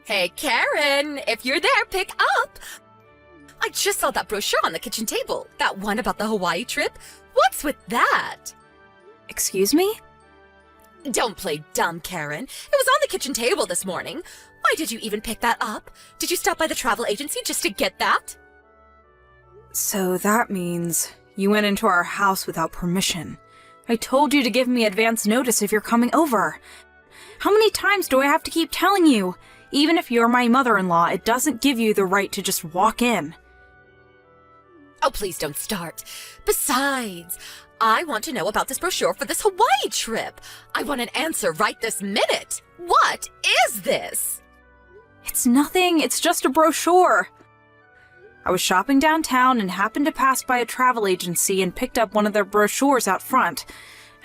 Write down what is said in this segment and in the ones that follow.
Hey, Karen, if you're there, pick up. I just saw that brochure on the kitchen table. That one about the Hawaii trip. What's with that? Excuse me? Don't play dumb, Karen. It was on the kitchen table this morning. Why did you even pick that up? Did you stop by the travel agency just to get that? So that means you went into our house without permission. I told you to give me advance notice if you're coming over. How many times do I have to keep telling you? Even if you're my mother-in-law, it doesn't give you the right to just walk in. Oh, please don't start. Besides, I want to know about this brochure for this Hawaii trip. I want an answer right this minute. What is this? It's nothing, it's just a brochure. I was shopping downtown and happened to pass by a travel agency and picked up one of their brochures out front.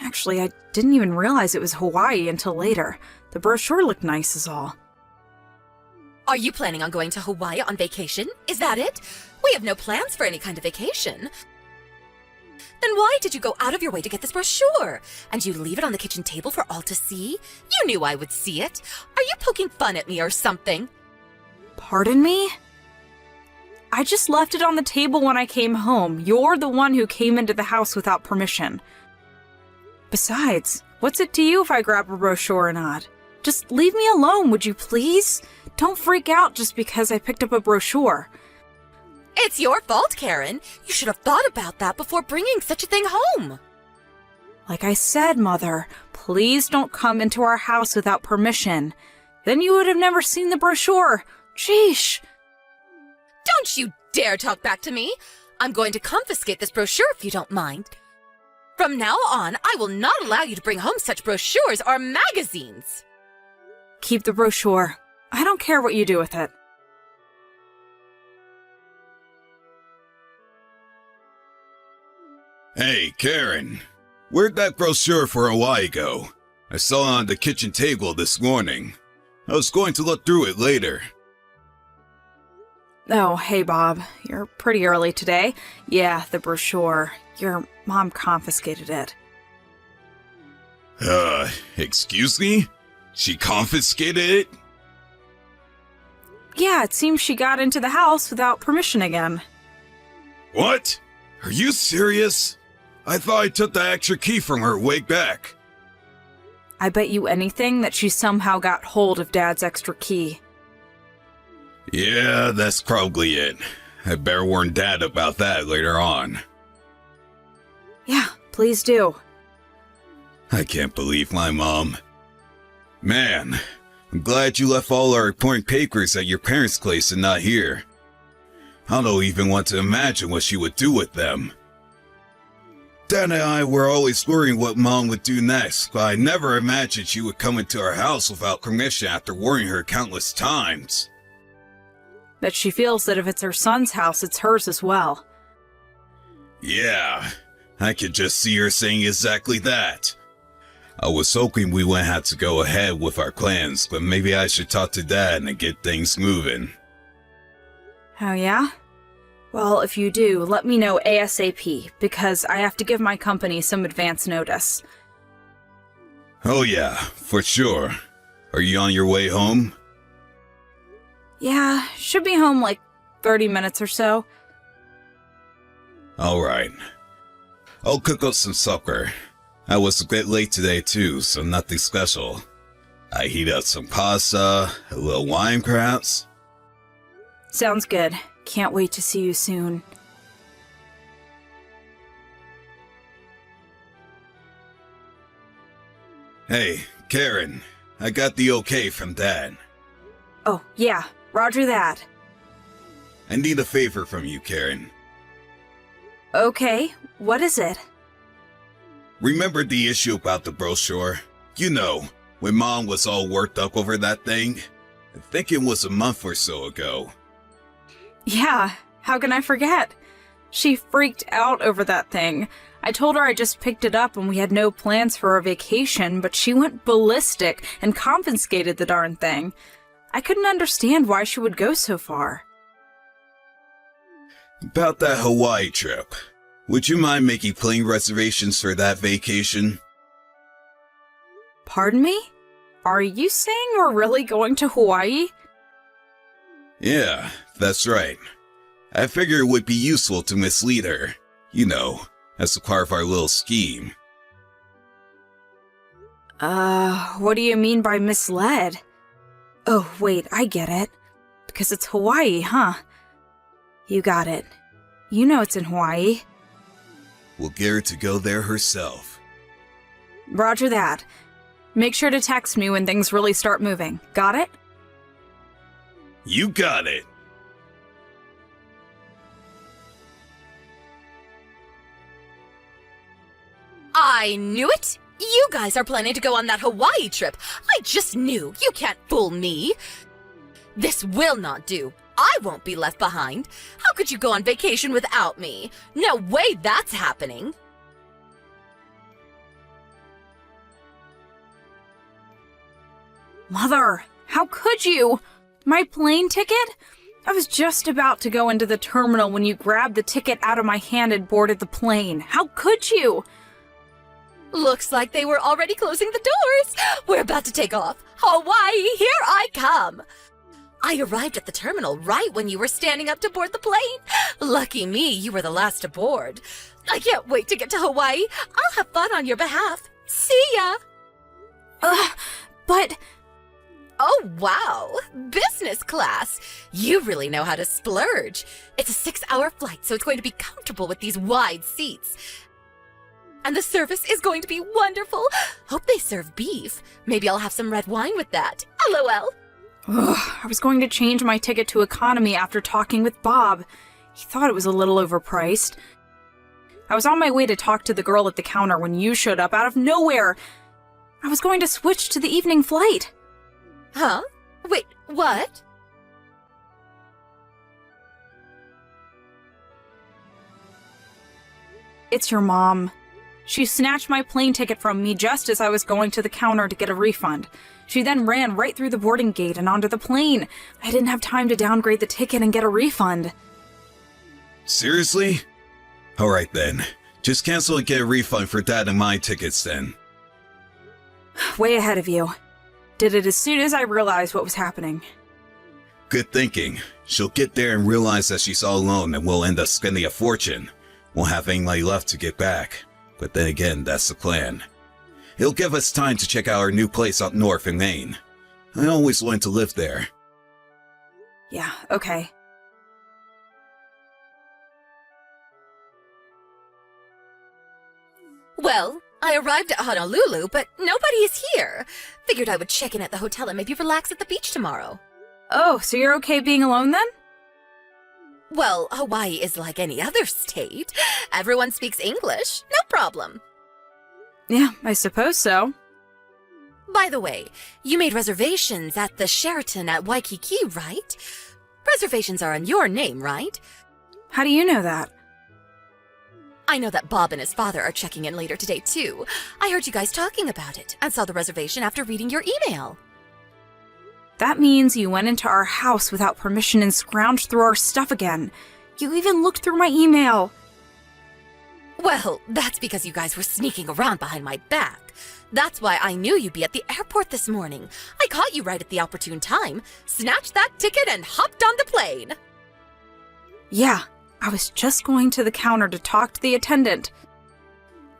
Actually, I didn't even realize it was Hawaii until later. The brochure looked nice is all. Are you planning on going to Hawaii on vacation? Is that it? We have no plans for any kind of vacation. Then why did you go out of your way to get this brochure? And you leave it on the kitchen table for all to see? You knew I would see it. Are you poking fun at me or something? Pardon me? I just left it on the table when I came home. You're the one who came into the house without permission. Besides, what's it to you if I grab a brochure or not? Just leave me alone, would you please? Don't freak out just because I picked up a brochure. It's your fault, Karen. You should have thought about that before bringing such a thing home. Like I said, Mother, please don't come into our house without permission. Then you would have never seen the brochure. Sheesh. Don't you dare talk back to me. I'm going to confiscate this brochure if you don't mind. From now on, I will not allow you to bring home such brochures or magazines. Keep the brochure. I don't care what you do with it. Hey, Karen. Where'd that brochure for Hawaii go? I saw it on the kitchen table this morning. I was going to look through it later. Oh, hey, Bob. You're pretty early today. Yeah, the brochure. Your mom confiscated it. Excuse me? She confiscated it? Yeah, it seems she got into the house without permission again. What? Are you serious? I thought I took the extra key from her way back. I bet you anything that she somehow got hold of Dad's extra key. Yeah, that's probably it. I better warn Dad about that later on. Yeah, please do. I can't believe my mom. Man, I'm glad you left all our important papers at your parents' place and not here. I don't even want to imagine what she would do with them. Dad and I were always worrying what Mom would do next, but I never imagined she would come into our house without permission after warning her countless times. That she feels that if it's her son's house, it's hers as well. Yeah, I could just see her saying exactly that. I was hoping we wouldn't have to go ahead with our plans, but maybe I should talk to Dad and get things moving. Oh yeah? Well, if you do, let me know ASAP, because I have to give my company some advance notice. Oh yeah, for sure. Are you on your way home? Yeah, should be home like 30 minutes or so. Alright. I'll cook up some supper. I was a bit late today too, so nothing special. I heat up some pasta, a little wine perhaps. Sounds good. Can't wait to see you soon. Hey, Karen, I got the okay from Dad. Oh, yeah, roger that. I need a favor from you, Karen. Okay, what is it? Remember the issue about the brochure? You know, when Mom was all worked up over that thing? I think it was a month or so ago. Yeah, how can I forget? She freaked out over that thing. I told her I just picked it up and we had no plans for a vacation, but she went ballistic and confiscated the darn thing. I couldn't understand why she would go so far. About that Hawaii trip. Would you mind making plane reservations for that vacation? Pardon me? Are you saying we're really going to Hawaii? Yeah, that's right. I figured it would be useful to mislead her. You know, as a part of our little scheme. What do you mean by misled? Oh, wait, I get it. Because it's Hawaii, huh? You got it. You know it's in Hawaii. We'll get her to go there herself. Roger that. Make sure to text me when things really start moving. Got it? You got it! I knew it! You guys are planning to go on that Hawaii trip. I just knew. You can't fool me. This will not do. I won't be left behind. How could you go on vacation without me? No way that's happening. Mother, how could you? My plane ticket? I was just about to go into the terminal when you grabbed the ticket out of my hand and boarded the plane. How could you? Looks like they were already closing the doors. We're about to take off. Hawaii, here I come. I arrived at the terminal right when you were standing up to board the plane. Lucky me, you were the last to board. I can't wait to get to Hawaii. I'll have fun on your behalf. See ya. But... Oh, wow. Business class. You really know how to splurge. It's a 6-hour flight, so it's going to be comfortable with these wide seats. And the service is going to be wonderful. Hope they serve beef. Maybe I'll have some red wine with that. LOL. I was going to change my ticket to economy after talking with Bob. He thought it was a little overpriced. I was on my way to talk to the girl at the counter when you showed up out of nowhere. I was going to switch to the evening flight. Huh? Wait, what? It's your mom. She snatched my plane ticket from me just as I was going to the counter to get a refund. She then ran right through the boarding gate and onto the plane. I didn't have time to downgrade the ticket and get a refund. Seriously? Alright then. Just cancel and get a refund for Dad and my tickets then. Way ahead of you. Did it as soon as I realized what was happening. Good thinking. She'll get there and realize that she's all alone and we'll end up spending a fortune. Won't have any money left to get back. But then again, that's the plan. It'll give us time to check out our new place up north in Maine. I always wanted to live there. Yeah, okay. Well, I arrived at Honolulu, but nobody is here. Figured I would check in at the hotel and maybe relax at the beach tomorrow. Oh, so you're okay being alone then? Well, Hawaii is like any other state. Everyone speaks English. No problem. Yeah, I suppose so. By the way, you made reservations at the Sheraton at Waikiki, right? Reservations are in your name, right? How do you know that? I know that Bob and his father are checking in later today, too. I heard you guys talking about it and saw the reservation after reading your email. That means you went into our house without permission and scrounged through our stuff again. You even looked through my email. Well, that's because you guys were sneaking around behind my back. That's why I knew you'd be at the airport this morning. I caught you right at the opportune time, snatched that ticket, and hopped on the plane. Yeah, I was just going to the counter to talk to the attendant.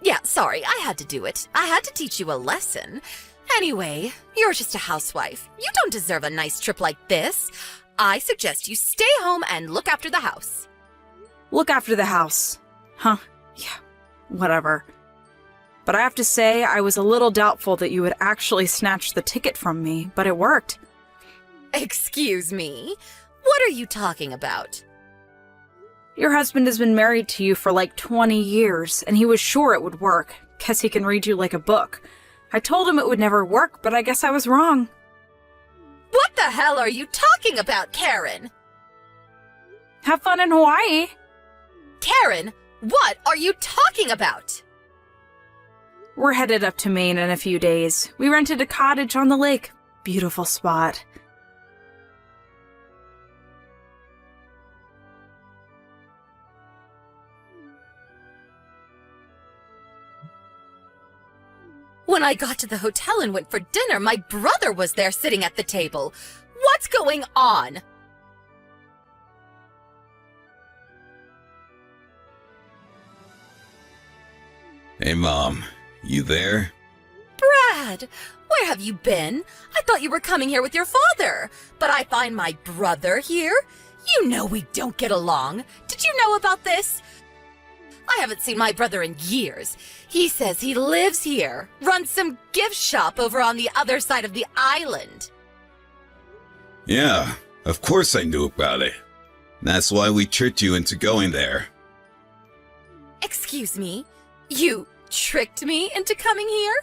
Yeah, sorry, I had to do it. I had to teach you a lesson. Anyway, you're just a housewife. You don't deserve a nice trip like this. I suggest you stay home and look after the house. Look after the house. Huh, yeah, whatever. But I have to say, I was a little doubtful that you would actually snatch the ticket from me, but it worked. Excuse me? What are you talking about? Your husband has been married to you for like 20 years, and he was sure it would work. Guess he can read you like a book. I told him it would never work, but I guess I was wrong. What the hell are you talking about, Karen? Have fun in Hawaii. Karen, what are you talking about? We're headed up to Maine in a few days. We rented a cottage on the lake. Beautiful spot. When I got to the hotel and went for dinner, my brother was there sitting at the table. What's going on? Hey, Mom. You there? Brad, where have you been? I thought you were coming here with your father, but I find my brother here? You know we don't get along. Did you know about this? I haven't seen my brother in years. He says he lives here, runs some gift shop over on the other side of the island. Yeah, of course I knew about it. That's why we tricked you into going there. Excuse me? You tricked me into coming here?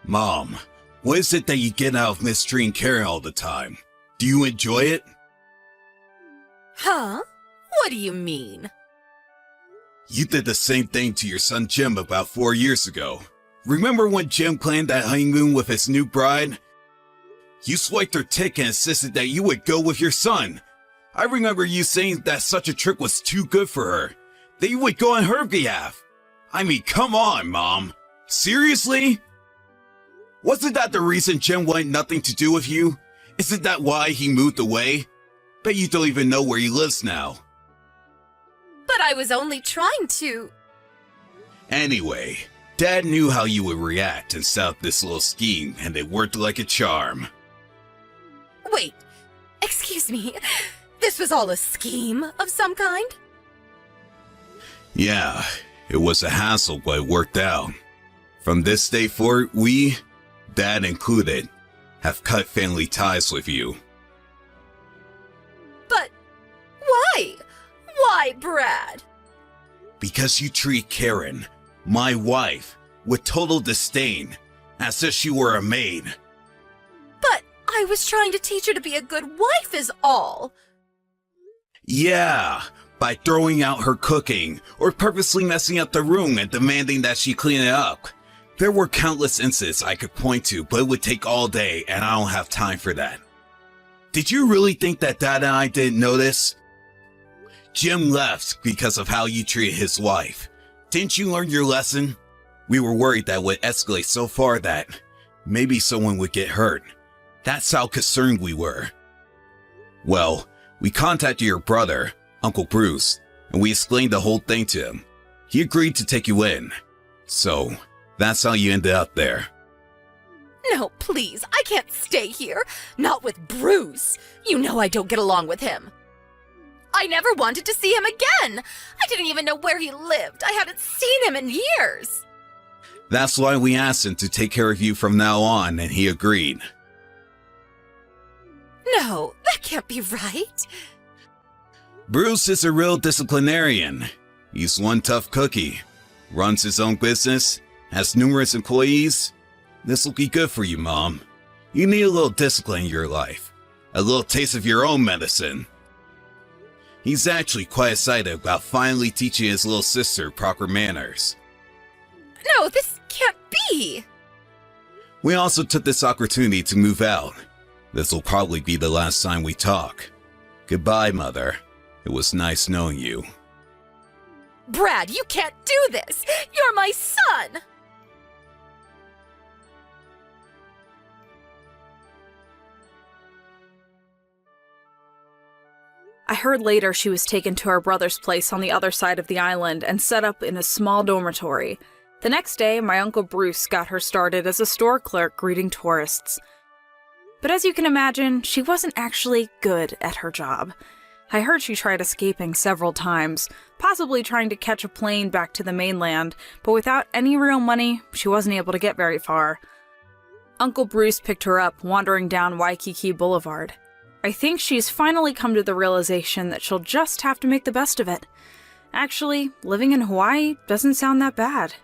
Mom, what is it that you get out of mistreating Karen all the time? Do you enjoy it? Huh? What do you mean? You did the same thing to your son Jim about 4 years ago. Remember when Jim planned that honeymoon with his new bride? You swiped her ticket and insisted that you would go with your son. I remember you saying that such a trip was too good for her, that you would go on her behalf. I mean, come on, Mom. Seriously? Wasn't that the reason Jim wanted nothing to do with you? Isn't that why he moved away? Bet you don't even know where he lives now. But I was only trying to... Anyway, Dad knew how you would react and set up this little scheme, and it worked like a charm. Wait, excuse me. This was all a scheme of some kind? Yeah, it was a hassle, but it worked out. From this day forward, we, Dad included, have cut family ties with you. But why? Why, Brad? Because you treat Karen, my wife, with total disdain, as if she were a maid. But I was trying to teach her to be a good wife is all. Yeah, by throwing out her cooking, or purposely messing up the room and demanding that she clean it up. There were countless incidents I could point to, but it would take all day, and I don't have time for that. Did you really think that Dad and I didn't notice? Jim left because of how you treated his wife. Didn't you learn your lesson? We were worried that would escalate so far that maybe someone would get hurt. That's how concerned we were. Well, we contacted your brother, Uncle Bruce, and we explained the whole thing to him. He agreed to take you in. So, that's how you ended up there. No, please, I can't stay here. Not with Bruce. You know I don't get along with him. I never wanted to see him again. I didn't even know where he lived. I hadn't seen him in years. That's why we asked him to take care of you from now on, and he agreed. No, that can't be right. Bruce is a real disciplinarian. He's one tough cookie. Runs his own business, has numerous employees. This will be good for you, Mom. You need a little discipline in your life. A little taste of your own medicine. He's actually quite excited about finally teaching his little sister proper manners. No, this can't be. We also took this opportunity to move out. This will probably be the last time we talk. Goodbye, Mother. It was nice knowing you. Brad, you can't do this. You're my son. I heard later she was taken to her brother's place on the other side of the island and set up in a small dormitory. The next day, my Uncle Bruce got her started as a store clerk greeting tourists. But as you can imagine, she wasn't actually good at her job. I heard she tried escaping several times, possibly trying to catch a plane back to the mainland, but without any real money, she wasn't able to get very far. Uncle Bruce picked her up, wandering down Waikiki Boulevard. I think she's finally come to the realization that she'll just have to make the best of it. Actually, living in Hawaii doesn't sound that bad.